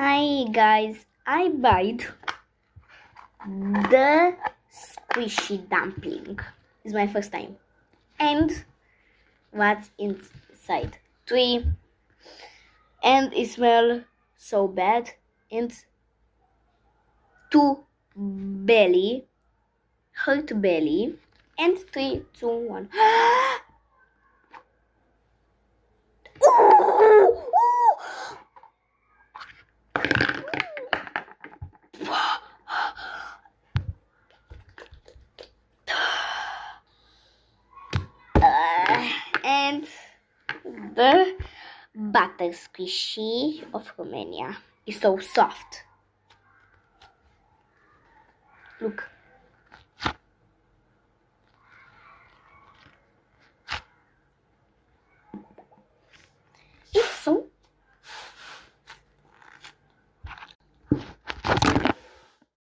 Hi guys, I bought the squishy dumpling. It's my first time. And what's inside? Three. And it smells so bad. And two belly, hurt belly. And 3, 2, 1. And the butter squishy of Romania is so soft. Look.